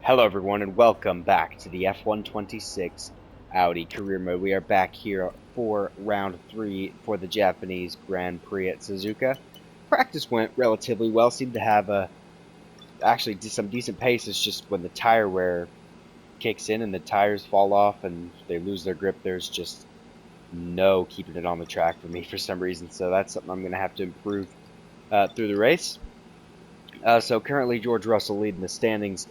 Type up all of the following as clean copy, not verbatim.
Hello everyone and welcome back to the F126 Audi Career Mode. We are back here for round 3 for the Japanese Grand Prix at Suzuka. Practice went relatively well, seemed to have actually some decent pace. It's just when the tire wear kicks in and the tires fall off and they lose their grip, there's just no keeping it on the track for me for some reason. So that's something I'm going to have to improve through the race. So currently George Russell leading the standings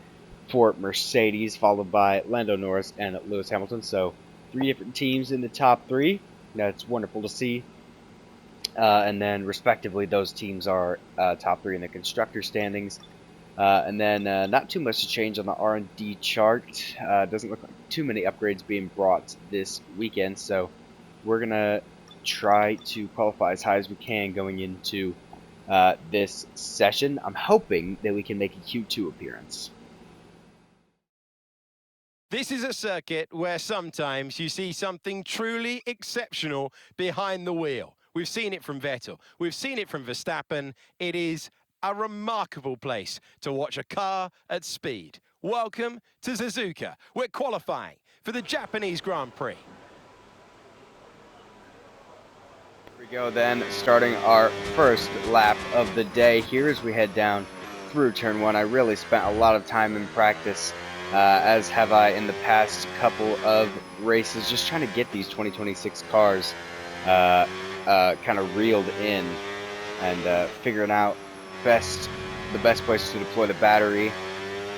for Mercedes, followed by Lando Norris and Lewis Hamilton. So 3 different teams in the top 3. That's wonderful to see. And then respectively, those teams are top 3 in the constructor standings. And then not too much to change on the R&D chart. Doesn't look like too many upgrades being brought this weekend. So we're going to try to qualify as high as we can going into this session. I'm hoping that we can make a Q2 appearance. This is a circuit where sometimes you see something truly exceptional behind the wheel. We've seen it from Vettel. We've seen it from Verstappen. It is a remarkable place to watch a car at speed. Welcome to Suzuka. We're qualifying for the Japanese Grand Prix. Here we go then, starting our first lap of the day here as we head down through turn 1. I really spent a lot of time in practice, as have I in the past couple of races, just trying to get these 2026 cars kind of reeled in and figuring out the best place to deploy the battery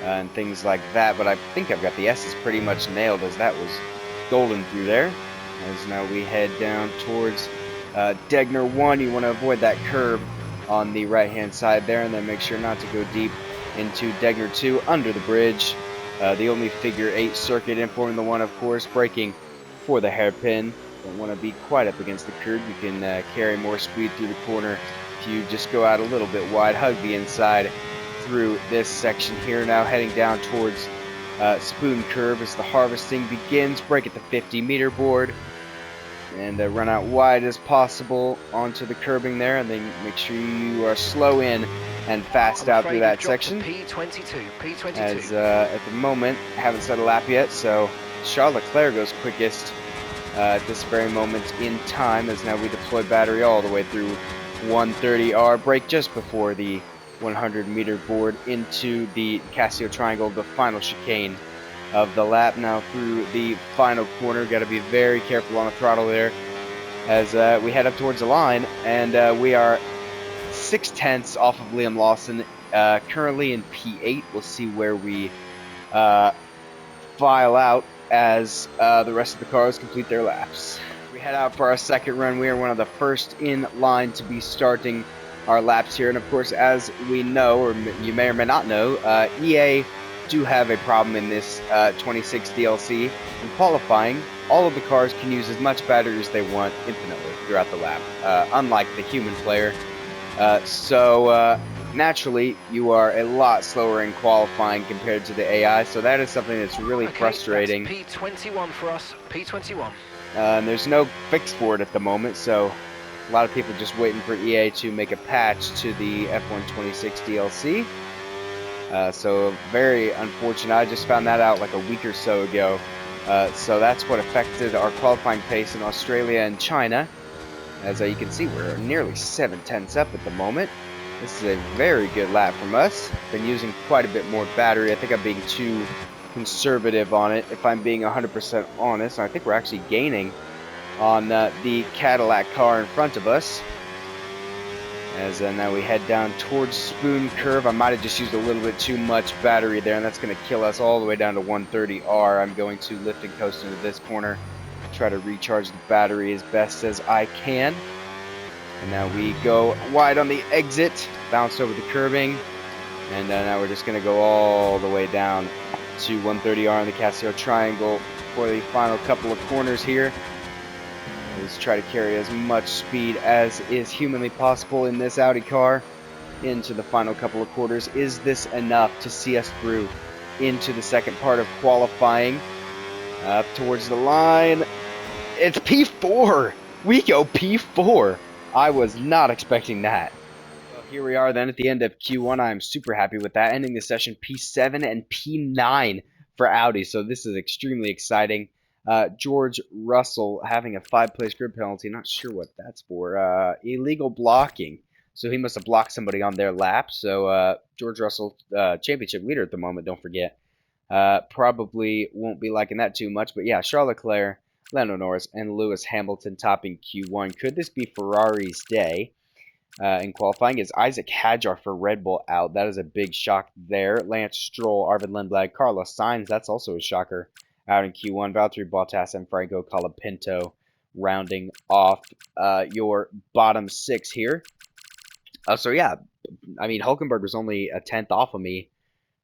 and things like that. But I think I've got the S's pretty much nailed, as that was golden through there. As now we head down towards Degner 1. You want to avoid that curb on the right hand side there, and then make sure not to go deep into Degner 2 under the bridge. The only figure 8 circuit in Formula 1, of course, braking for the hairpin. Don't want to be quite up against the curb. You can carry more speed through the corner if you just go out a little bit wide, hug the inside through this section here. Now heading down towards Spoon Curve as the harvesting begins. Brake at the 50-meter board and run out wide as possible onto the curbing there, and then make sure you are slow in and fast out through that section. P22. As at the moment, haven't set a lap yet, so Charles Leclerc goes quickest at this very moment in time, as now we deploy battery all the way through 130R. Brake just before the 100-meter board into the Casio Triangle, the final chicane of the lap. Now through the final corner, got to be very careful on the throttle there as we head up towards the line, and we are 0.6 off of Liam Lawson, currently in P8. We'll see where we file out as the rest of the cars complete their laps. We head out for our second run. We are one of the first in line to be starting our laps here, and of course, as we know, or you may or may not know, EA do have a problem in this 26 DLC. In qualifying, all of the cars can use as much battery as they want infinitely throughout the lap, unlike the human player. So naturally, you are a lot slower in qualifying compared to the AI, so that is something that's really frustrating. That's P21 for us, P21. And there's no fix for it at the moment, so a lot of people just waiting for EA to make a patch to the F126 DLC. So very unfortunate. I just found that out like a week or so ago. So that's what affected our qualifying pace in Australia and China. As you can see, we're nearly 0.7 up at the moment. This is a very good lap from us. Been using quite a bit more battery. I think I'm being too conservative on it, if I'm being 100% honest. I think we're actually gaining on the Cadillac car in front of us. As now we head down towards Spoon Curve. I might have just used a little bit too much battery there, and that's going to kill us all the way down to 130R. I'm going to lift and coast into this corner, try to recharge the battery as best as I can. And now we go wide on the exit, bounce over the curbing, and now we're just going to go all the way down to 130R in the Casio Triangle for the final couple of corners here. Let's try to carry as much speed as is humanly possible in this Audi car into the final couple of quarters. Is this enough to see us through into the second part of qualifying? Up towards the line. It's P4! We go P4! I was not expecting that. Here we are then at the end of Q1. I'm super happy with that. Ending the session P7 and P9 for Audi. So this is extremely exciting. George Russell having a 5-place grid penalty. Not sure what that's for. Illegal blocking. So he must have blocked somebody on their lap. So George Russell, championship leader at the moment, don't forget. Probably won't be liking that too much. But yeah, Charles Leclerc, Lando Norris, and Lewis Hamilton topping Q1. Could this be Ferrari's day? In qualifying is Isaac Hadjar for Red Bull out. That is a big shock there. Lance Stroll, Arvid Lindblad, Carlos Sainz. That's also a shocker out in Q1. Valtteri Bottas and Franco Colapinto rounding off your bottom 6 here. So yeah, I mean, Hulkenberg was only a 10th off of me.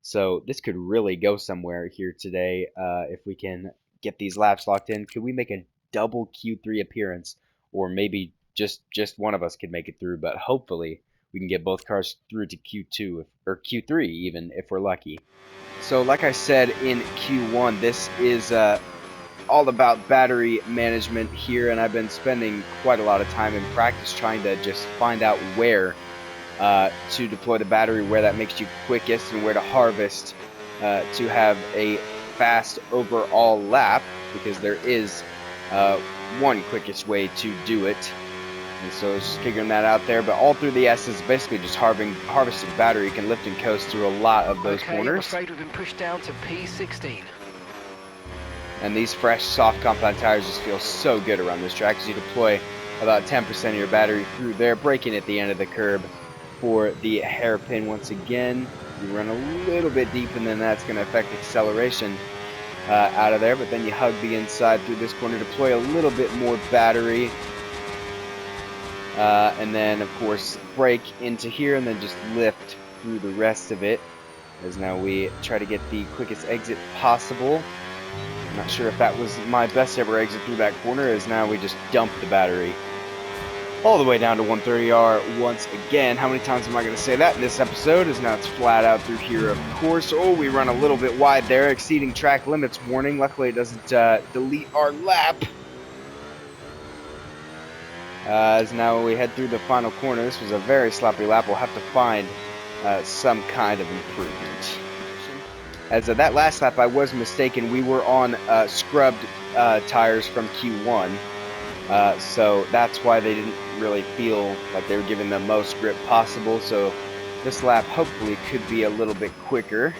So this could really go somewhere here today if we can get these laps locked in. Could we make a double Q3 appearance? Or maybe just one of us could make it through, but hopefully we can get both cars through to Q2 or Q3 even if we're lucky. So like I said in Q1, this is all about battery management here, and I've been spending quite a lot of time in practice trying to just find out where to deploy the battery, where that makes you quickest, and where to harvest to have a fast overall lap, because there is one quickest way to do it. And so it's just figuring that out there. But all through the S is basically just harvested battery. You can lift and coast through a lot of those corners. I'm afraid we've been pushed down to P16. And these fresh, soft, compound tires just feel so good around this track as you deploy about 10% of your battery through there, braking at the end of the curb for the hairpin once again. You run a little bit deep, and then that's going to affect acceleration out of there. But then you hug the inside through this corner, deploy a little bit more battery. And then, of course, brake into here, and then just lift through the rest of it. As now we try to get the quickest exit possible. I'm not sure if that was my best ever exit through that corner, as now we just dump the battery all the way down to 130R once again. How many times am I going to say that in this episode? As now it's flat out through here, of course. Oh, we run a little bit wide there. Exceeding track limits warning. Luckily, it doesn't delete our lap. As now we head through the final corner. This was a very sloppy lap. We'll have to find some kind of improvement. As that last lap, I was mistaken. We were on scrubbed tires from Q1. So that's why they didn't really feel like they were giving the most grip possible. So this lap hopefully could be a little bit quicker.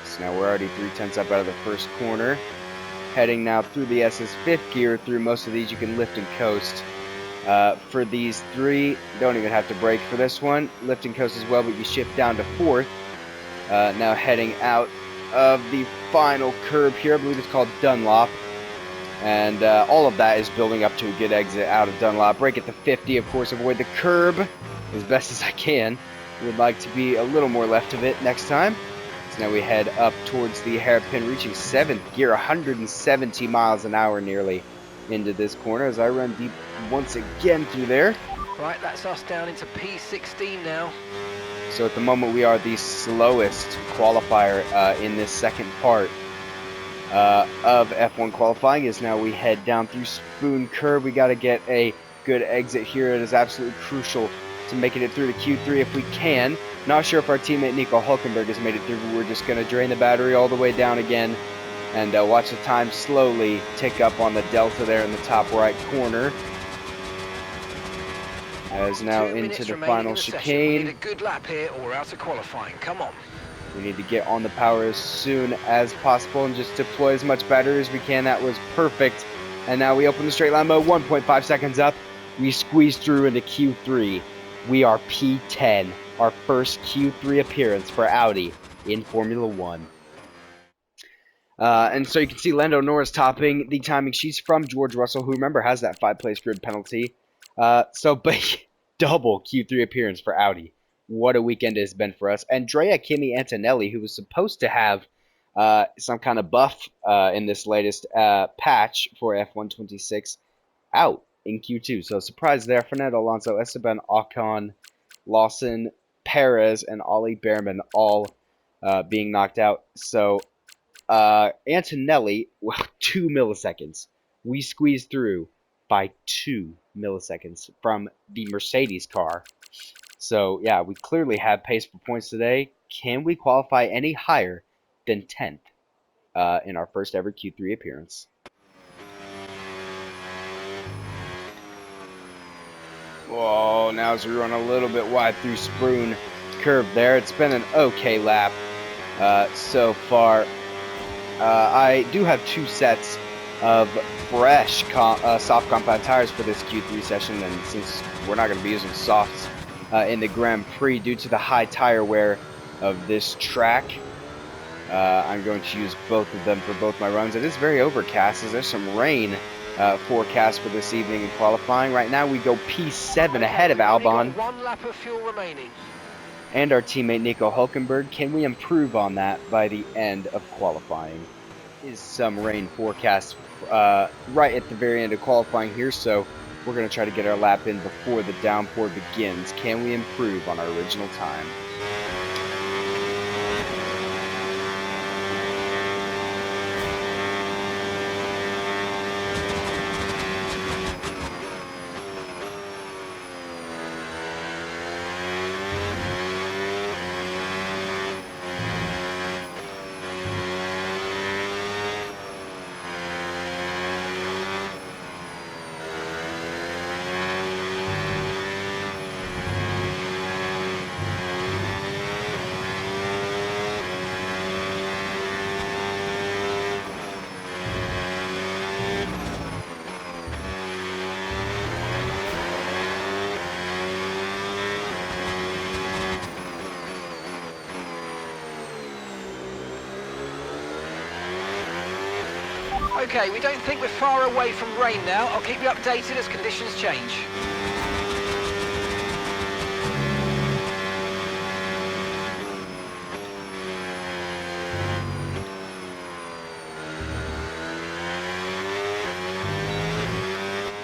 So now we're already 3/10 up out of the first corner. Heading now through the S's 5th gear. Through most of these you can lift and coast. For these 3, don't even have to brake for this one. Lift and coast as well, but you shift down to 4th. Now heading out of the final curb here. I believe it's called Dunlop. And all of that is building up to a good exit out of Dunlop. Brake at the 50, of course, avoid the curb as best as I can. Would like to be a little more left of it next time. So now we head up towards the hairpin, reaching 7th gear, 170 miles an hour nearly into this corner as I run deep once again through there. Right, that's us down into P16 now. So at the moment we are the slowest qualifier in this second part of F1 qualifying, as now we head down through Spoon Curve. We got to get a good exit here. It is absolutely crucial to making it through to Q3 if we can. Not sure if our teammate Nico Hulkenberg has made it through, but we're just going to drain the battery all the way down again and watch the time slowly tick up on the delta there in the top right corner. As now into the final chicane. We need a good lap here or we're out of qualifying. Come on. We need to get on the power as soon as possible and just deploy as much battery as we can. That was perfect. And now we open the straight line mode, 1.5 seconds up. We squeeze through into Q3. We are P10, our first Q3 appearance for Audi in Formula 1. And so you can see Lando Norris topping the timing. She's from George Russell, who, remember, has that 5-place grid penalty. So big double Q3 appearance for Audi. What a weekend it has been for us. Andrea Kimi Antonelli, who was supposed to have some kind of buff in this latest patch for F126, out in Q2. So surprise there. Fernando Alonso, Esteban Ocon, Lawson, Perez, and Ollie Behrman all being knocked out. So Antonelli, well, 2 milliseconds. We squeezed through by 2 milliseconds from the Mercedes car. So, yeah, we clearly have pace for points today. Can we qualify any higher than 10th in our first ever Q3 appearance? Whoa, now as we run a little bit wide through Spruan curve there. It's been an okay lap so far. I do have 2 sets of fresh soft compound tires for this Q3 session, and since we're not going to be using softs in the Grand Prix due to the high tire wear of this track, I'm going to use both of them for both my runs. It is very overcast as there's some rain forecast for this evening in qualifying. Right now we go P7 ahead of Albon. 1 lap of fuel remaining. And our teammate Nico Hulkenberg. Can we improve on that by the end of qualifying? Is some rain forecast right at the very end of qualifying here, so we're going to try to get our lap in before the downpour begins. Can we improve on our original time? Okay, we don't think we're far away from rain now. I'll keep you updated as conditions change.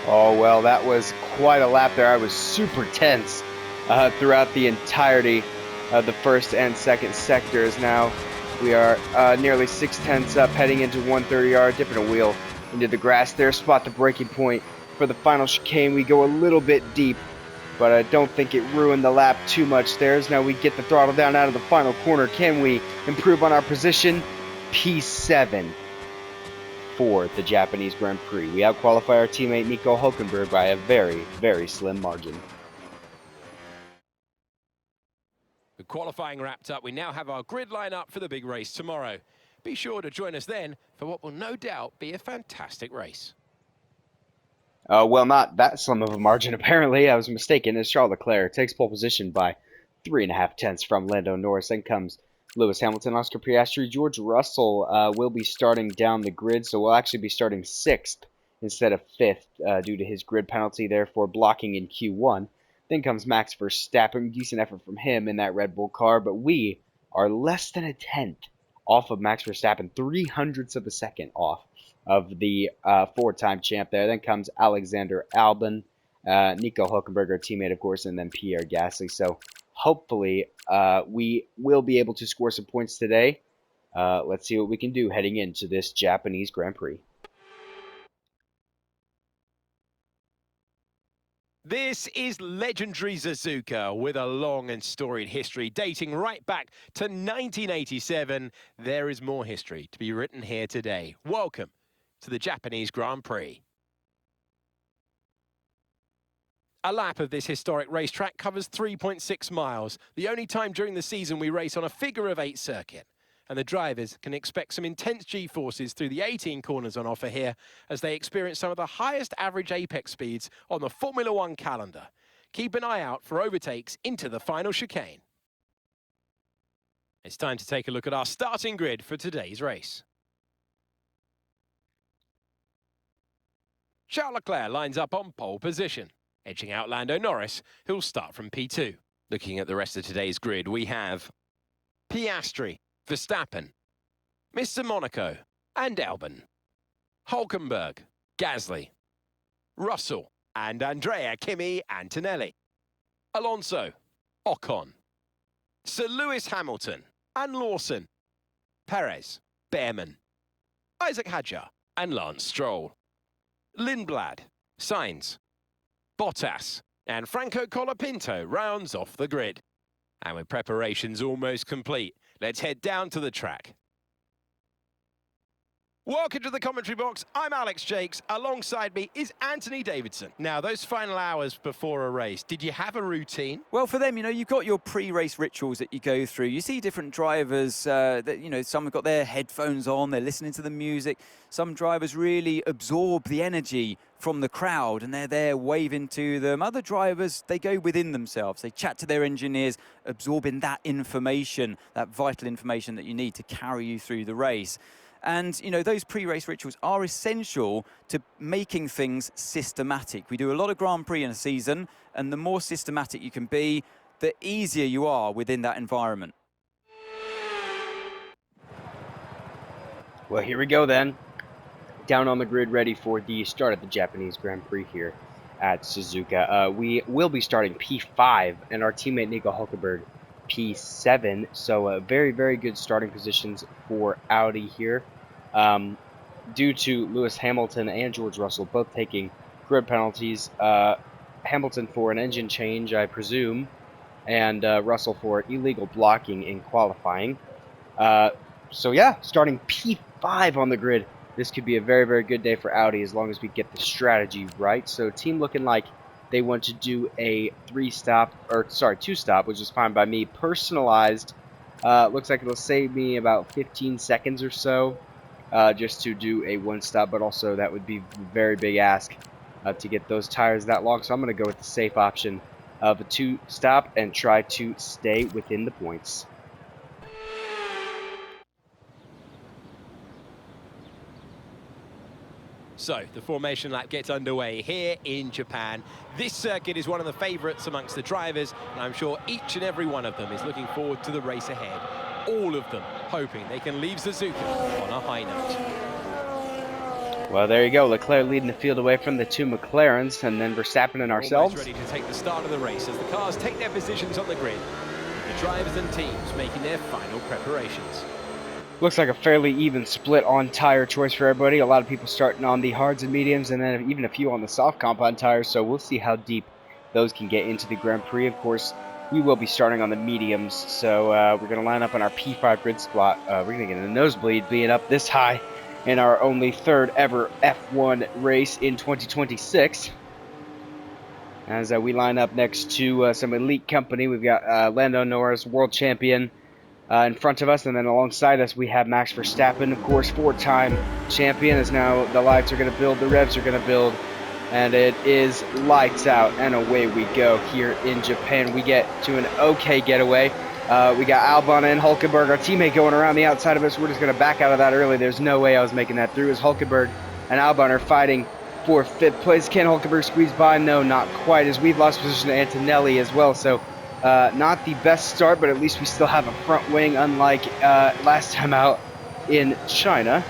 Oh, well, that was quite a lap there. I was super tense throughout the entirety of the first and second sectors. Now we are nearly 6/10 up, heading into 130 yard, dipping a wheel into the grass there. Spot the breaking point for the final chicane. We go a little bit deep, but I don't think it ruined the lap too much there. As now we get the throttle down out of the final corner. Can we improve on our position? P7 for the Japanese Grand Prix. We outqualify our teammate Nico Hulkenberg by a very, very slim margin. The qualifying wrapped up, we now have our grid line up for the big race tomorrow. Be sure to join us then for what will no doubt be a fantastic race. Well, not that slim of a margin, apparently. I was mistaken, as Charles Leclerc takes pole position by 3.5 tenths from Lando Norris. Then comes Lewis Hamilton, Oscar Piastri. George Russell will be starting down the grid, so we'll actually be starting 6th instead of 5th due to his grid penalty, therefore blocking in Q1. Then comes Max Verstappen. Decent effort from him in that Red Bull car, but we are less than a tenth off of Max Verstappen, 0.03 of a second off of the 4-time champ there. Then comes Alexander Albon, Nico Hulkenberg, our teammate, of course, and then Pierre Gasly. So hopefully we will be able to score some points today. Let's see what we can do heading into this Japanese Grand Prix. This is legendary Suzuka with a long and storied history dating right back to 1987. There is more history to be written here today. Welcome to the Japanese Grand Prix. A lap of this historic racetrack covers 3.6 miles, the only time during the season we race on a figure-of-8 circuit. And the drivers can expect some intense G-forces through the 18 corners on offer here as they experience some of the highest average apex speeds on the Formula One calendar. Keep an eye out for overtakes into the final chicane. It's time to take a look at our starting grid for today's race. Charles Leclerc lines up on pole position, edging out Lando Norris, who'll start from P2. Looking at the rest of today's grid, we have Piastri, Verstappen, Mr. Monaco, and Albon, Hulkenberg, Gasly, Russell, and Andrea Kimi Antonelli, Alonso, Ocon, Sir Lewis Hamilton, and Lawson, Perez, Behrman, Isaac Hadjar, and Lance Stroll, Lindblad, Sainz, Bottas, and Franco Colapinto rounds off the grid. And with preparations almost complete, let's head down to the track. Welcome to the commentary box. I'm Alex Jakes. Alongside me is Anthony Davidson. Now, those final hours before a race, did you have a routine? Well, for them, you've got your pre-race rituals that you go through. You see different drivers that, some have got their headphones on, they're listening to the music. Some drivers really absorb the energy from the crowd and they're there waving to them. Other drivers, they go within themselves. They chat to their engineers, absorbing that information, that vital information that you need to carry you through the race. And, those pre-race rituals are essential to making things systematic. We do a lot of Grand Prix in a season, and the more systematic you can be, the easier you are within that environment. Well, here we go then. Down on the grid, ready for the start of the Japanese Grand Prix here at Suzuka. We will be starting P5, and our teammate Nico Hulkenberg P7, so very, very good starting positions for Audi here. Due to Lewis Hamilton and George Russell both taking grid penalties, Hamilton for an engine change, I presume, and Russell for illegal blocking in qualifying. So yeah, starting P5 on the grid. This could be a very, very good day for Audi as long as we get the strategy right. So team looking like they want to do a two-stop, which is fine by me. Personalized, looks like it'll save me about 15 seconds or so just to do a one-stop, but also that would be a very big ask to get those tires that long. So I'm going to go with the safe option of a two-stop and try to stay within the points. So, the formation lap gets underway here in Japan. This circuit is one of the favourites amongst the drivers, and I'm sure each and every one of them is looking forward to the race ahead. All of them hoping they can leave Suzuka on a high note. Well, there you go. Leclerc leading the field away from the two McLarens, and then Verstappen and ourselves. Almost ready to take the start of the race as the cars take their positions on the grid. The drivers and teams making their final preparations. Looks like a fairly even split on tire choice for everybody. A lot of people starting on the hards and mediums, and then even a few on the soft compound tires, so we'll see how deep those can get into the Grand Prix. Of course, we will be starting on the mediums, so we're going to line up on our P5 grid spot. We're going to get a nosebleed being up this high in our only third ever F1 race in 2026. As we line up next to some elite company, we've got Lando Norris, world champion, in front of us, and then alongside us we have Max Verstappen, of course, four-time champion. As now the lights are going to build, the revs are going to build, and it is lights out, and away we go here in Japan. We get to an okay getaway. We got Albon and Hulkenberg, our teammate, going around the outside of us. We're just going to back out of that early. There's no way I was making that through, as Hulkenberg and Albon are fighting for fifth place. Can Hulkenberg squeeze by? No, not quite, as we've lost position to Antonelli as well, so not the best start, but at least we still have a front wing, unlike last time out in China.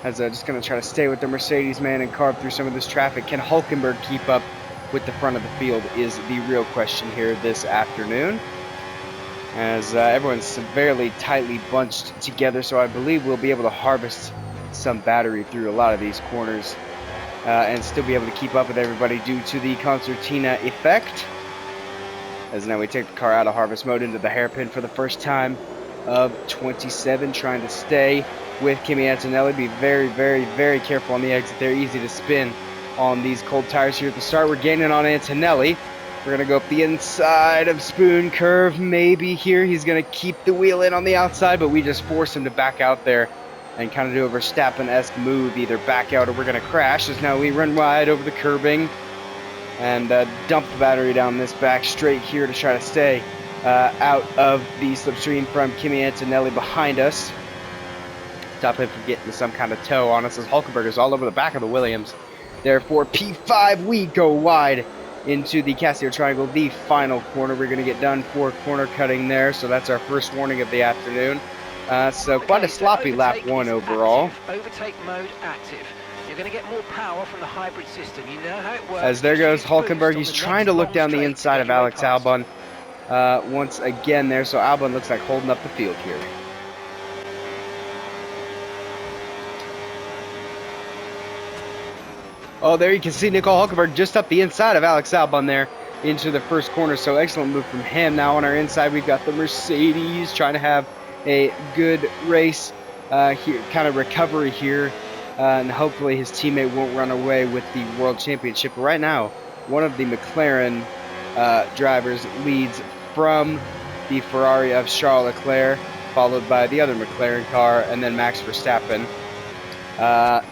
As just going to try to stay with the Mercedes man and carve through some of this traffic. Can Hulkenberg keep up with the front of the field is the real question here this afternoon. As everyone's severely tightly bunched together, so I believe we'll be able to harvest some battery through a lot of these corners and still be able to keep up with everybody due to the concertina effect. As now we take the car out of harvest mode into the hairpin for the first time of 27, trying to stay with Kimi Antonelli. Be very, very, very careful on the exit. They're easy to spin on these cold tires here at the start. We're gaining on Antonelli. We're going to go up the inside of Spoon Curve. Maybe here he's going to keep the wheel in on the outside, but we just force him to back out there and kind of do a Verstappen-esque move, either back out or we're going to crash. As now we run wide over the curbing and dump the battery down this back straight here to try to stay out of the slipstream from Kimi Antonelli behind us. Stop him from getting some kind of tow on us, as Hulkenberg is all over the back of the Williams. Therefore, P5, we go wide into the Casio Triangle, the final corner. We're going to get done for corner cutting there, so that's our first warning of the afternoon. So quite a sloppy lap one overall. Overtake mode active. You're going to get more power from the hybrid system. You know how it works. As there goes Hulkenberg. He's trying to look down the inside of Alex Albon once again there. So Albon looks like holding up the field here. Oh, there you can see Nico Hulkenberg just up the inside of Alex Albon there into the first corner. So excellent move from him. Now on our inside, we've got the Mercedes trying to have a good race here, kind of recovery here. And hopefully his teammate won't run away with the World Championship. But right now, one of the McLaren drivers leads from the Ferrari of Charles Leclerc, followed by the other McLaren car, and then Max Verstappen.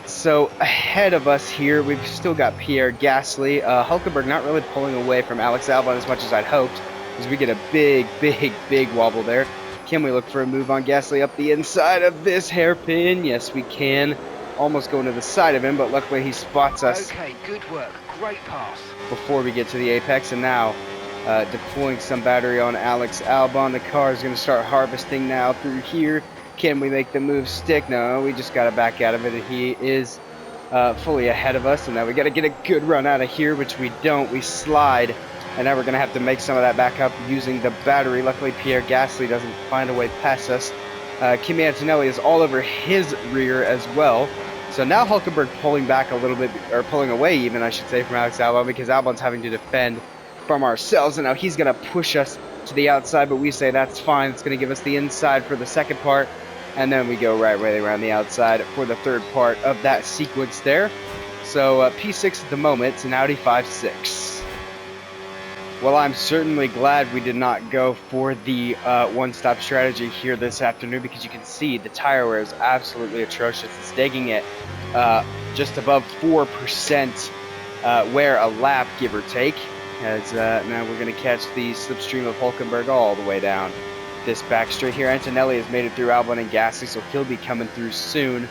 So ahead of us here, we've still got Pierre Gasly. Hulkenberg not really pulling away from Alex Albon as much as I'd hoped, as we get a big wobble there. Can we look for a move on Gasly up the inside of this hairpin? Yes, we can. Almost going to the side of him, but luckily he spots us. Okay, good work. Great pass. Before we get to the apex, and now deploying some battery on Alex Albon. The car is going to start harvesting now through here. Can we make the move stick? No, we just got to back out of it. He is fully ahead of us, and now we got to get a good run out of here, which we don't. We slide, and now we're going to have to make some of that back up using the battery. Luckily, Pierre Gasly doesn't find a way past us. Kimi Antonelli is all over his rear as well. So now Hulkenberg pulling back a little bit, or pulling away even, I should say, from Alex Albon, because Albon's having to defend from ourselves, and now he's going to push us to the outside, but we say that's fine. It's going to give us the inside for the second part, and then we go right way around the outside for the third part of that sequence there. So P6 at the moment, it's an Audi 5.6. Well, I'm certainly glad we did not go for the one-stop strategy here this afternoon, because you can see the tire wear is absolutely atrocious. It's digging at just above 4% wear a lap, give or take. As now we're going to catch the slipstream of Hulkenberg all the way down this back straight here. Antonelli has made it through Albon and Gasly, so he'll be coming through soon.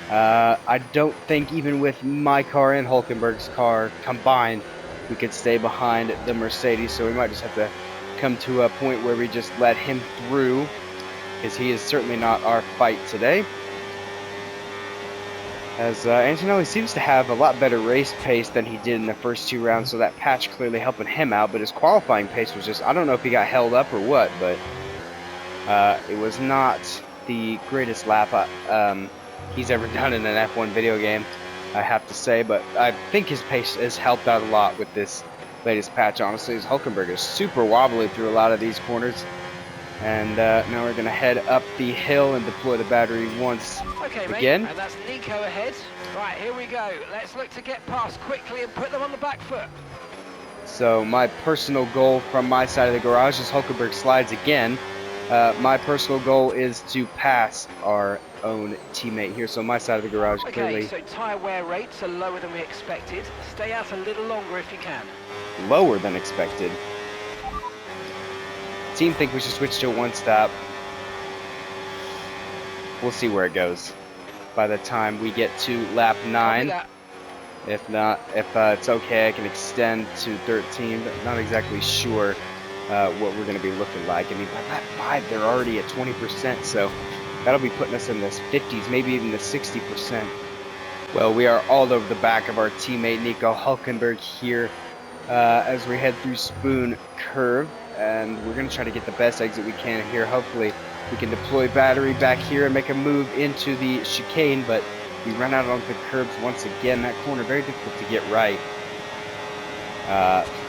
I don't think even with my car and Hulkenberg's car combined, we could stay behind the Mercedes, so we might just have to come to a point where we just let him through, because he is certainly not our fight today. As Antonelli seems to have a lot better race pace than he did in the first two rounds, so that patch clearly helping him out, but his qualifying pace was just, I don't know if he got held up or what, but it was not the greatest lap he's ever done in an F1 video game, I have to say, but I think his pace has helped out a lot with this latest patch, honestly, as Hulkenberg is super wobbly through a lot of these corners. And now we're going to head up the hill and deploy the battery once again. Mate, and that's Nico ahead. Right, here we go. Let's look to get past quickly and put them on the back foot. So my personal goal from my side of the garage, as Hulkenberg slides again, my personal goal is to pass our own teammate here. So my side of the garage clearly... Okay, so tyre wear rates are lower than we expected. Stay out a little longer if you can. Lower than expected. Team think we should switch to a one-stop. We'll see where it goes by the time we get to lap 9. If not, if it's okay, I can extend to 13, but not exactly sure what we're going to be looking like. I mean, by lap 5, they're already at 20%, so that'll be putting us in the 50s, maybe even the 60%. Well, we are all over the back of our teammate Nico Hulkenberg here as we head through Spoon Curve, and we're going to try to get the best exit we can here. Hopefully we can deploy battery back here and make a move into the chicane, but we run out onto the curbs once again. That corner very difficult to get right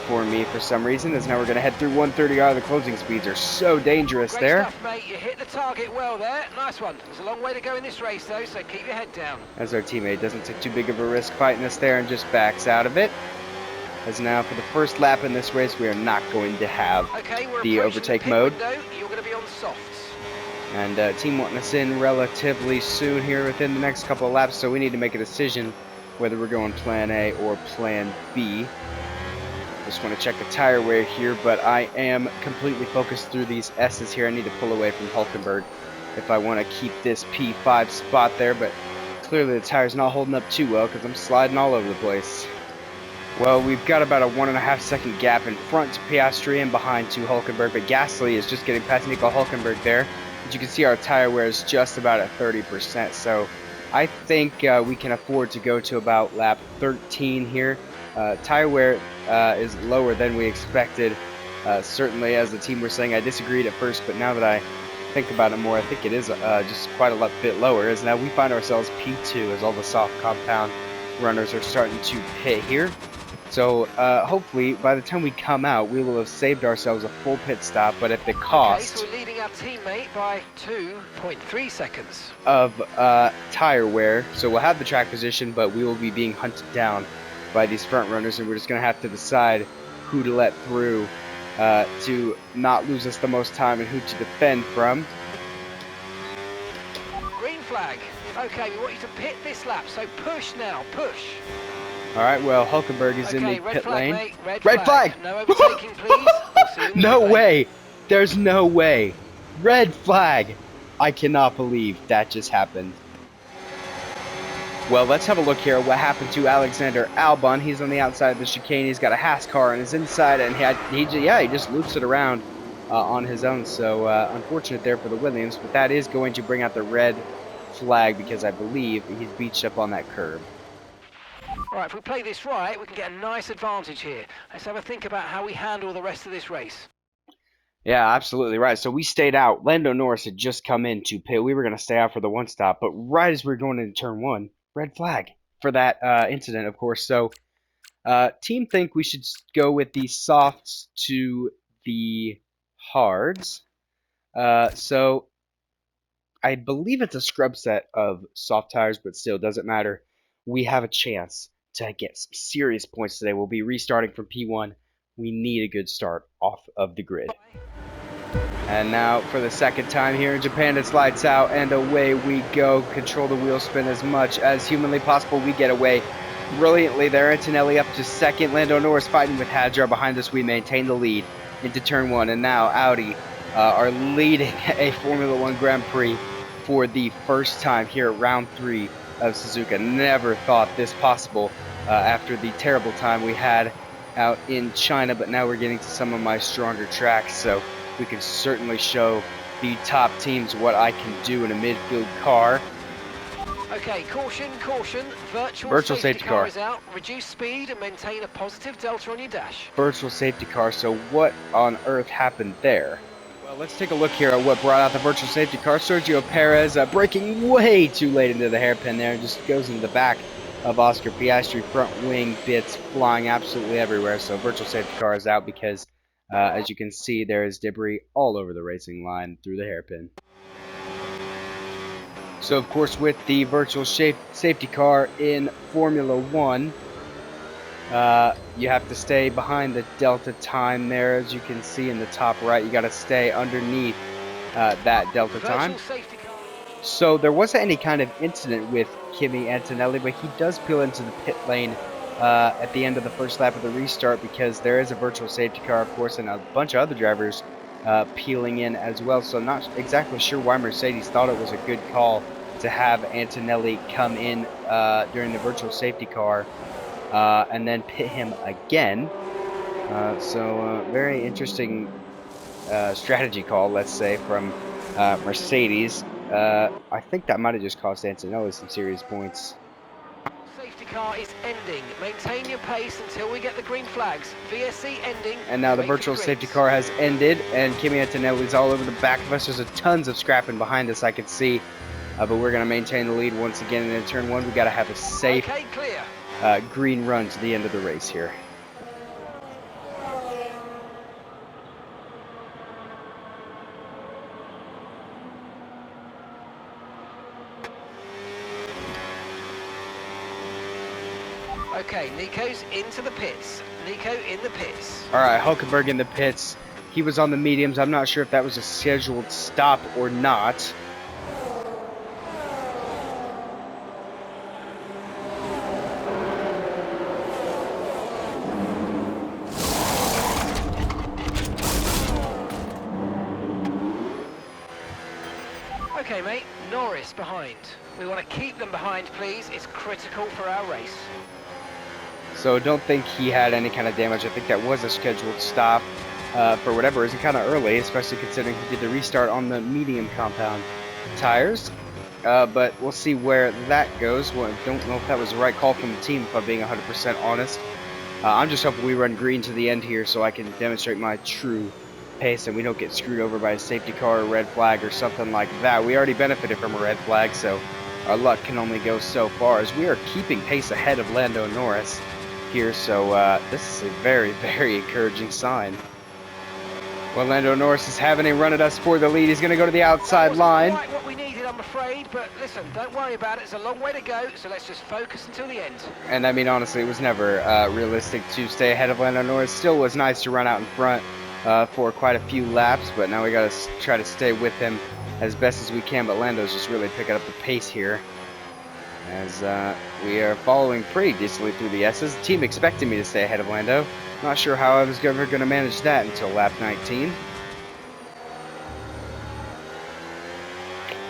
for me for some reason, as now we're going to head through 130R. The closing speeds are so dangerous. Great there. Stuff, mate. You hit the target well there. Nice one. There's a long way to go in this race, though, so keep your head down. As our teammate doesn't take too big of a risk fighting us there and just backs out of it. As now for the first lap in this race, we are not going to have the overtake mode. You're going to be on softs. And team wanting us in relatively soon here within the next couple of laps, so we need to make a decision whether we're going plan A or plan B. Just want to check the tire wear here, but I am completely focused through these S's here. I need to pull away from Hulkenberg if I want to keep this P5 spot there, but clearly the tire's not holding up too well because I'm sliding all over the place. Well, we've got about a 1.5 second gap in front to Piastri and behind to Hulkenberg, but Gasly is just getting past Nico Hulkenberg there. As you can see, our tire wear is just about at 30%, so I think we can afford to go to about lap 13 here. Tire wear is lower than we expected. Certainly, as the team were saying, I disagreed at first, but now that I think about it more, I think it is just quite a bit lower, as now we find ourselves P2 as all the soft compound runners are starting to pit here. So hopefully by the time we come out, we will have saved ourselves a full pit stop, but at the Okay, cost so we're leading our teammate by 2.3 seconds. of tire wear. So we'll have the track position, but we will be being hunted down by these front runners, and we're just going to have to decide who to let through to not lose us the most time and who to defend from. Green flag. Okay, we want you to pit this lap, so push now, push. All right, well, Hulkenberg is in the Okay, red pit flag, lane. mate. Red flag! No overtaking, please. We'll see you in the No pit lane. way! There's no way! Red flag! I cannot believe that just happened. Well, let's have a look here at what happened to Alexander Albon. He's on the outside of the chicane. He's got a Haas car on his inside, and he just loops it around on his own. So unfortunate there for the Williams, but that is going to bring out the red flag because I believe he's beached up on that curb. Right, if we play this right, we can get a nice advantage here. Let's have a think about how we handle the rest of this race. Yeah, absolutely right. So we stayed out. Lando Norris had just come in to pit. We were going to stay out for the one stop, but right as we were going into turn one, red flag for that incident, of course. So team think we should go with the softs to the hards. So I believe it's a scrub set of soft tires, but still doesn't matter. We have a chance to get some serious points today. We'll be restarting from P1. We need a good start off of the grid. And now for the second time here in Japan, it's lights out and away we go. Control the wheel spin as much as humanly possible. We get away brilliantly there. Antonelli up to second. Lando Norris fighting with Hadjar behind us. We maintain the lead into turn one. And now Audi are leading a Formula One Grand Prix for the first time here at round 3 of Suzuka. Never thought this possible after the terrible time we had out in China, but now we're getting to some of my stronger tracks, so we can certainly show the top teams what I can do in a midfield car. Okay, caution, caution. Virtual safety car is out. Reduce speed and maintain a positive delta on your dash. Virtual safety car, so what on earth happened there? Well, let's take a look here at what brought out the virtual safety car. Sergio Perez braking way too late into the hairpin there and just goes into the back of Oscar Piastri. Front wing bits flying absolutely everywhere, so virtual safety car is out because as you can see, there is debris all over the racing line through the hairpin. So, of course, with the virtual safety car in Formula One, you have to stay behind the delta time there. As you can see in the top right, you got to stay underneath that delta time. So there wasn't any kind of incident with Kimi Antonelli, but he does peel into the pit lane at the end of the first lap of the restart because there is a virtual safety car, of course, and a bunch of other drivers peeling in as well. So I'm not exactly sure why Mercedes thought it was a good call to have Antonelli come in during the virtual safety car and then pit him again. So very interesting strategy call, let's say, from Mercedes. I think that might have just cost Antonelli some serious points. Safety car is ending. Maintain your pace until we get the green flags. VSC ending. And now the virtual safety car has ended, and Kimi Antonelli's all over the back of us. There's a tons of scrapping behind us, I can see. But we're going to maintain the lead once again. And in turn one, we got to have a safe green run to the end of the race here. Okay, Nico's into the pits. Nico in the pits. All right, Hulkenberg in the pits. He was on the mediums. I'm not sure if that was a scheduled stop or not. Okay, mate, Norris behind. We want to keep them behind, please. It's critical for our race. So don't think he had any kind of damage. I think that was a scheduled stop for whatever reason, kind of early, especially considering he did the restart on the medium compound tires. But we'll see where that goes. Well, I don't know if that was the right call from the team, if I'm being 100% honest. I'm just hoping we run green to the end here so I can demonstrate my true pace and we don't get screwed over by a safety car or red flag or something like that. We already benefited from a red flag, so our luck can only go so far, as we are keeping pace ahead of Lando Norris here. So this is a very, very encouraging sign. Well, Lando Norris is having a run at us for the lead. He's going to go to the outside line. Quite what we needed, I'm afraid, but listen, don't worry about it. It's a long way to go, so let's just focus until the end. And I mean, honestly, it was never realistic to stay ahead of Lando Norris. Still was nice to run out in front for quite a few laps, but now we got to try to stay with him as best as we can. But Lando's just really picking up the pace here, as we are following pretty decently through the S's. The team expected me to stay ahead of Lando. Not sure how I was ever going to manage that until lap 19.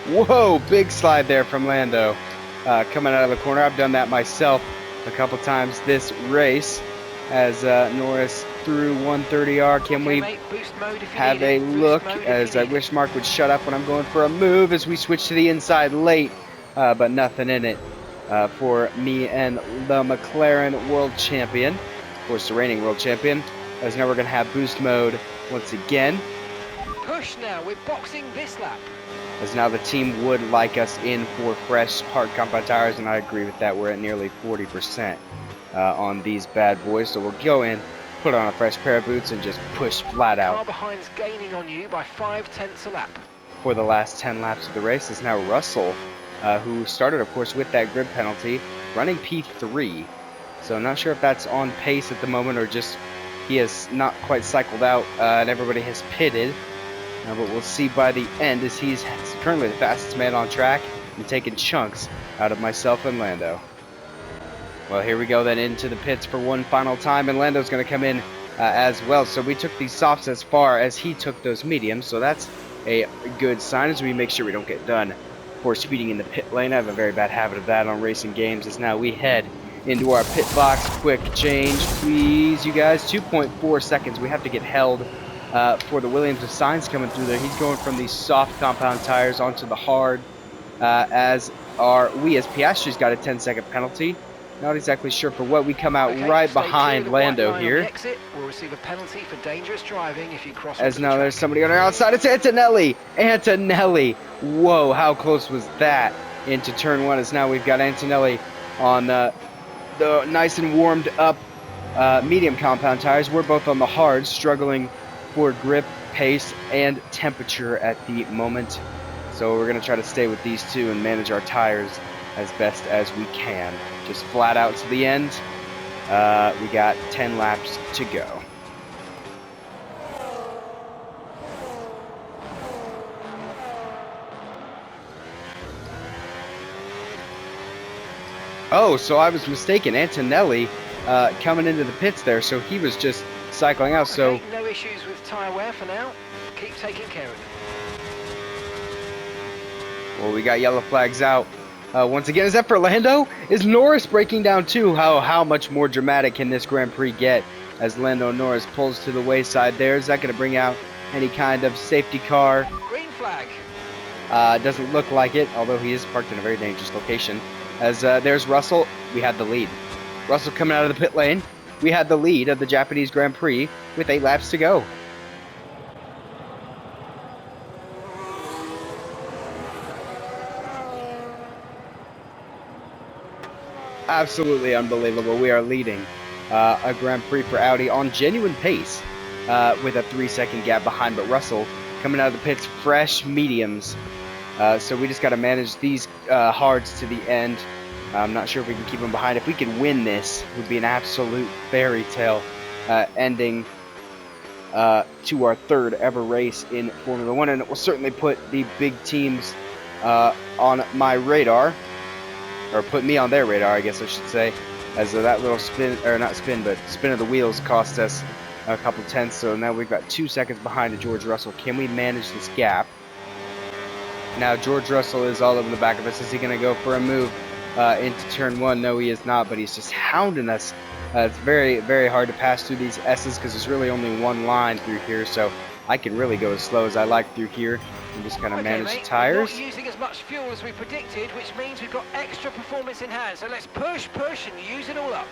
Whoa, big slide there from Lando coming out of the corner. I've done that myself a couple times this race, as Norris through 130R. Can we have a look, as I wish Mark would shut up when I'm going for a move, as we switch to the inside late, but nothing in it for me and the McLaren world champion. Of course, the reigning world champion, as now we're going to have boost mode once again. Push now, we're boxing this lap. As now the team would like us in for fresh hard compound tires, and I agree with that. We're at nearly 40% on these bad boys, so we'll go in, put on a fresh pair of boots, and just push flat out. Car behind's gaining on you by 0.5 a lap. For the last 10 laps of the race is now Russell, who started, of course, with that grid penalty, running P3. So I'm not sure if that's on pace at the moment, or just he has not quite cycled out and everybody has pitted. But we'll see by the end, as he's currently the fastest man on track and taking chunks out of myself and Lando. Well, here we go then into the pits for one final time, and Lando's going to come in as well. So we took these softs as far as he took those mediums, so that's a good sign, as we make sure we don't get done for speeding in the pit lane. I have a very bad habit of that on racing games, as now we head into our pit box. Quick change, please, you guys. 2.4 seconds. We have to get held for the Williams of Sainz coming through there. He's going from these soft compound tires onto the hard, as we as Piastri's got a 10-second penalty. Not exactly sure for what. We come out right behind Lando here. We'll receive a penalty for dangerous driving if you cross. As now there's somebody on our outside. It's Antonelli. Antonelli. Whoa, how close was that into turn one? As now we've got Antonelli on the nice and warmed up medium compound tires. We're both on the hard, struggling for grip, pace, and temperature at the moment. So we're going to try to stay with these two and manage our tires as best as we can. Just flat out to the end. We got 10 laps to go. Oh, so I was mistaken. Antonelli coming into the pits there, so he was just cycling out. So no issues with tyre wear for now. Keep taking care of it. Well, we got yellow flags out. Once again, is that for Lando? Is Norris breaking down too? How much more dramatic can this Grand Prix get, as Lando Norris pulls to the wayside there? Is that going to bring out any kind of safety car? Green flag. Doesn't look like it, although he is parked in a very dangerous location. As there's Russell. We had the lead. Russell coming out of the pit lane. We had the lead of the Japanese Grand Prix with 8 laps to go. Absolutely unbelievable. We are leading a Grand Prix for Audi on genuine pace with a 3-second gap behind. But Russell coming out of the pits, fresh mediums. So we just got to manage these hards to the end. I'm not sure if we can keep them behind. If we could win this, it would be an absolute fairy tale ending to our 3rd ever race in Formula 1. And it will certainly put the big teams on my radar. Or put me on their radar, I guess I should say, as that little spin, or not spin, but spin of the wheels cost us a couple tenths. So now we've got 2 seconds behind George Russell. Can we manage this gap? Now George Russell is all over the back of us. Is he going to go for a move into turn 1? No, he is not, but he's just hounding us. It's very, very hard to pass through these S's, because there's really only one line through here. So I can really go as slow as I like through here and just kind of manage the tires. We're not using as much fuel as we predicted, which means we've got extra performance in hand. So let's push, and use it all up.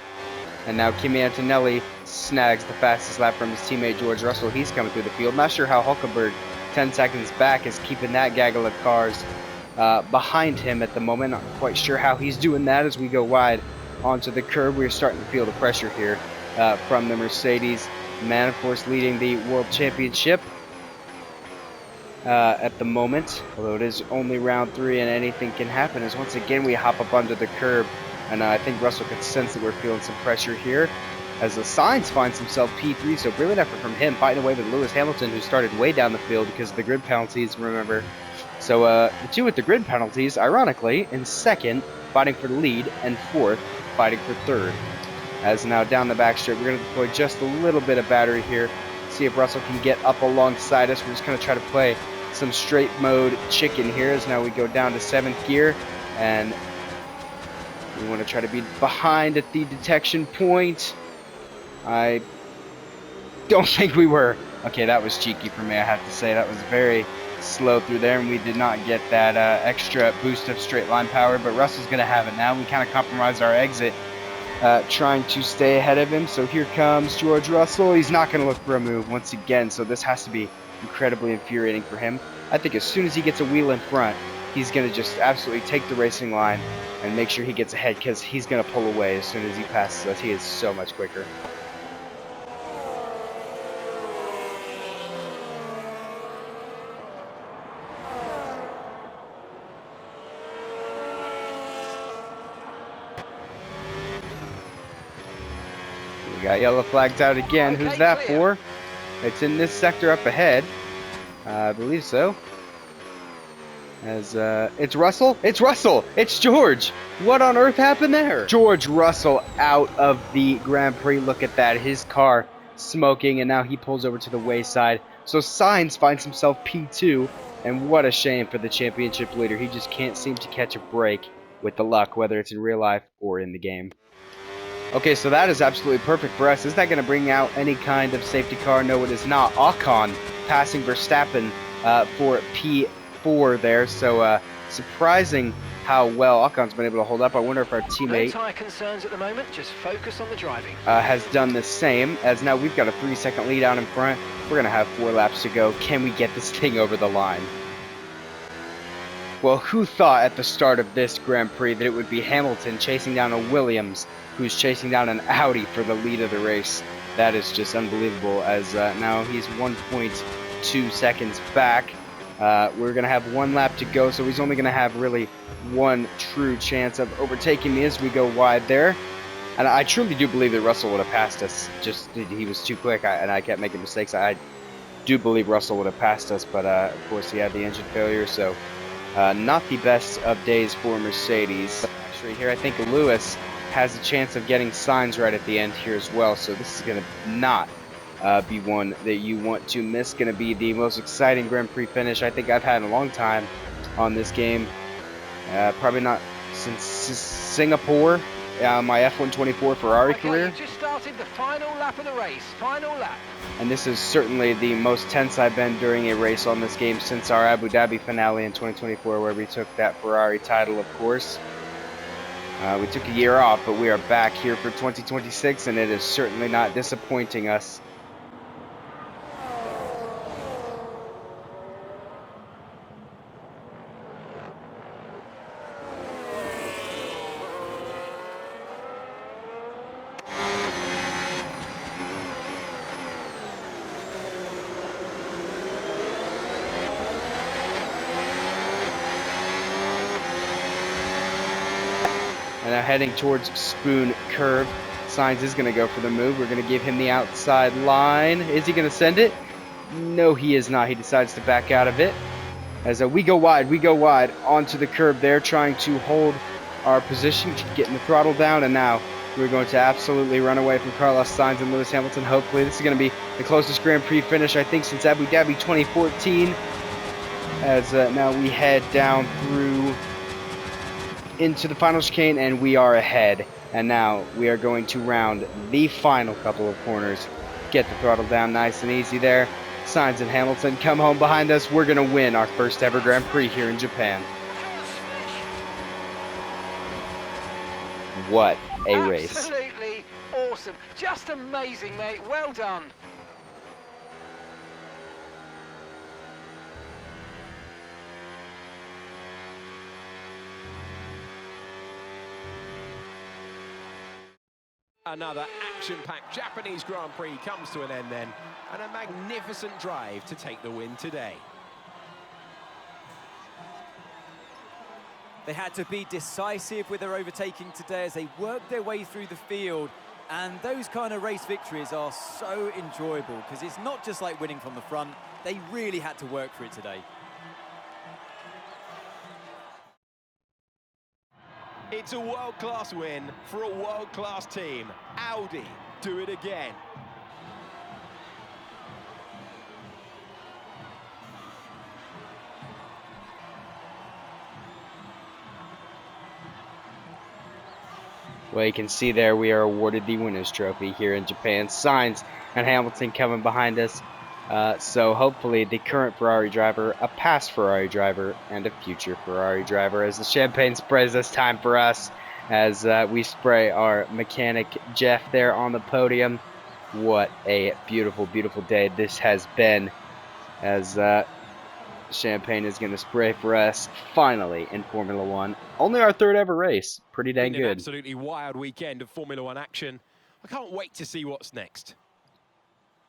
And now Kimi Antonelli snags the fastest lap from his teammate George Russell. He's coming through the field. Not sure how Hulkenberg, 10 seconds back, is keeping that gaggle of cars behind him at the moment. Not quite sure how he's doing that as we go wide onto the curb. We're starting to feel the pressure here from the Mercedes man, of course, leading the World Championship at the moment. Although it is only round 3 and anything can happen, as once again we hop up under the curb. And I think Russell can sense that we're feeling some pressure here, as the Sainz finds himself P3, so brilliant effort from him, fighting away with Lewis Hamilton, who started way down the field because of the grid penalties, remember. So the two with the grid penalties, ironically, in second, fighting for the lead, and fourth, fighting for third. As now down the back straight, we're going to deploy just a little bit of battery here, see if Russell can get up alongside us. We're just going to try to play some straight mode chicken here, as now we go down to 7th gear, and we want to try to be behind at the detection point. I don't think we were. Okay, that was cheeky for me, I have to say. That was very slow through there, and we did not get that extra boost of straight line power, but Russell's going to have it now. We kind of compromised our exit, trying to stay ahead of him. So here comes George Russell. He's not going to look for a move once again, so this has to be incredibly infuriating for him. I think as soon as he gets a wheel in front, he's going to just absolutely take the racing line and make sure he gets ahead, because he's going to pull away as soon as he passes us. He is so much quicker. We got yellow flags out again. Okay, who's that clear. for? It's in this sector up ahead. I believe so. As it's Russell? It's Russell! It's George! What on earth happened there? George Russell out of the Grand Prix. Look at that. His car smoking, and now he pulls over to the wayside. So Sainz finds himself P2, and what a shame for the championship leader. He just can't seem to catch a break with the luck, whether it's in real life or in the game. Okay, so that is absolutely perfect for us. Is that going to bring out any kind of safety car? No, it is not. Ocon passing Verstappen for P4 there. So surprising how well Ocon's been able to hold up. I wonder if our No teammate tyre concerns at the moment, just focus on the driving. has done the same, as now we've got a 3-second lead out in front. We're going to have 4 laps to go. Can we get this thing over the line? Well, who thought at the start of this Grand Prix that it would be Hamilton chasing down a Williams, who's chasing down an Audi for the lead of the race? That is just unbelievable, as now he's 1.2 seconds back. We're going to have 1 lap to go, so he's only going to have really 1 true chance of overtaking me as we go wide there. And I truly do believe that Russell would have passed us, just he was too quick, and I kept making mistakes. I do believe Russell would have passed us, but of course he had the engine failure, so not the best of days for Mercedes. Actually, here I think Lewis has a chance of getting Sainz right at the end here as well, so this is going to not be one that you want to miss. Going to be the most exciting Grand Prix finish I think I've had in a long time on this game. Probably not since Singapore, my F124 Ferrari career. You just started the final lap of the race, final lap. And this is certainly the most tense I've been during a race on this game since our Abu Dhabi finale in 2024, where we took that Ferrari title, of course. We took a year off, but we are back here for 2026, and it is certainly not disappointing us. And now heading towards Spoon Curve. Sainz is going to go for the move. We're going to give him the outside line. Is he going to send it? No, he is not. He decides to back out of it. As we go wide onto the curb there, trying to hold our position, getting the throttle down, and now we're going to absolutely run away from Carlos Sainz and Lewis Hamilton. Hopefully, this is going to be the closest Grand Prix finish, I think, since Abu Dhabi 2014. As now we head down through into the final chicane, and we are ahead. And now we are going to round the final couple of corners. Get the throttle down nice and easy there. Sainz and Hamilton come home behind us. We're going to win our first ever Grand Prix here in Japan. What a race. Absolutely awesome. Just amazing, mate. Well done. Another action-packed Japanese Grand Prix comes to an end then, and a magnificent drive to take the win today. They had to be decisive with their overtaking today as they worked their way through the field. And those kind of race victories are so enjoyable because it's not just like winning from the front. They really had to work for it today. It's a world-class win for a world-class team. Audi do it again. Well, you can see there we are awarded the winner's trophy here in Japan. Sainz and Hamilton coming behind us. So hopefully the current Ferrari driver, a past Ferrari driver, and a future Ferrari driver as the champagne sprays this time for us as we spray our mechanic Jeff there on the podium. What a beautiful, beautiful day this has been as champagne is going to spray for us finally in Formula One. Only our third ever race. Pretty dang Been good. an absolutely wild weekend of Formula One action. I can't wait to see what's next.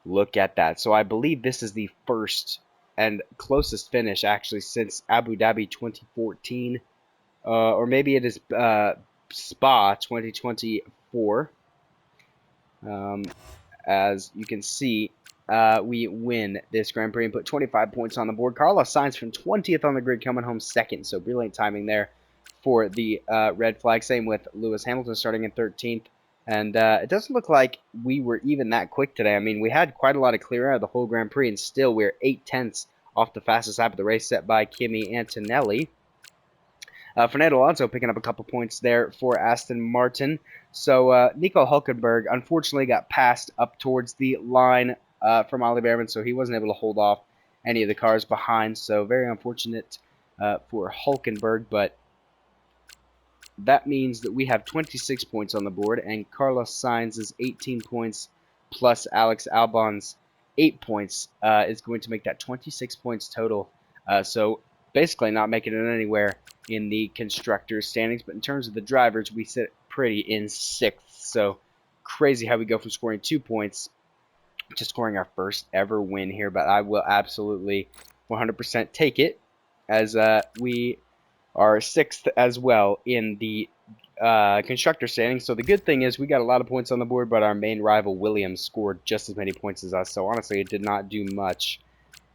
Look at that. So I believe this is the first and closest finish actually since Abu Dhabi 2014. Or maybe it is Spa 2024. As you can see, we win this Grand Prix and put 25 points on the board. Carlos Sainz from 20th on the grid coming home second. So brilliant timing there for the red flag. Same with Lewis Hamilton starting in 13th. And it doesn't look like we were even that quick today. I mean, we had quite a lot of clear out of the whole Grand Prix, and still we're 8/10 off the fastest lap of the race set by Kimi Antonelli. Fernando Alonso picking up a couple points there for Aston Martin. So Nico Hülkenberg unfortunately got passed up towards the line from Ollie Behrman, so he wasn't able to hold off any of the cars behind. So very unfortunate for Hülkenberg, but that means that we have 26 points on the board, and Carlos Sainz's 18 points plus Alex Albon's 8 points is going to make that 26 points total. So basically not making it anywhere in the constructors standings, but in terms of the drivers, we sit pretty in 6th. So crazy how we go from scoring 2 points to scoring our first ever win here, but I will absolutely 100% take it as we are 6th as well in the constructor standings. So the good thing is we got a lot of points on the board, but our main rival Williams scored just as many points as us. So honestly, it did not do much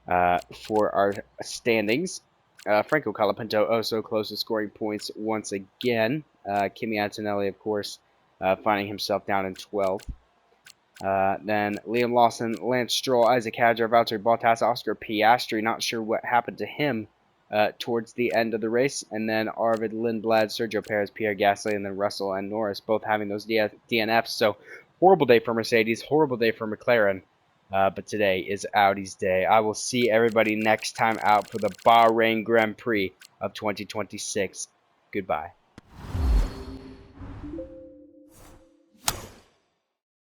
for our standings. Franco Colapinto oh so close to scoring points once again. Kimi Antonelli, of course, finding himself down in 12th. Then Liam Lawson, Lance Stroll, Isaac Hadjar, Valtteri Bottas, Oscar Piastri. Not sure what happened to him towards the end of the race. And then Arvid Lindblad, Sergio Perez, Pierre Gasly, and then Russell and Norris both having those DNFs. So horrible day for Mercedes, horrible day for McLaren. But today is Audi's day. I will see everybody next time out for the Bahrain Grand Prix of 2026. Goodbye.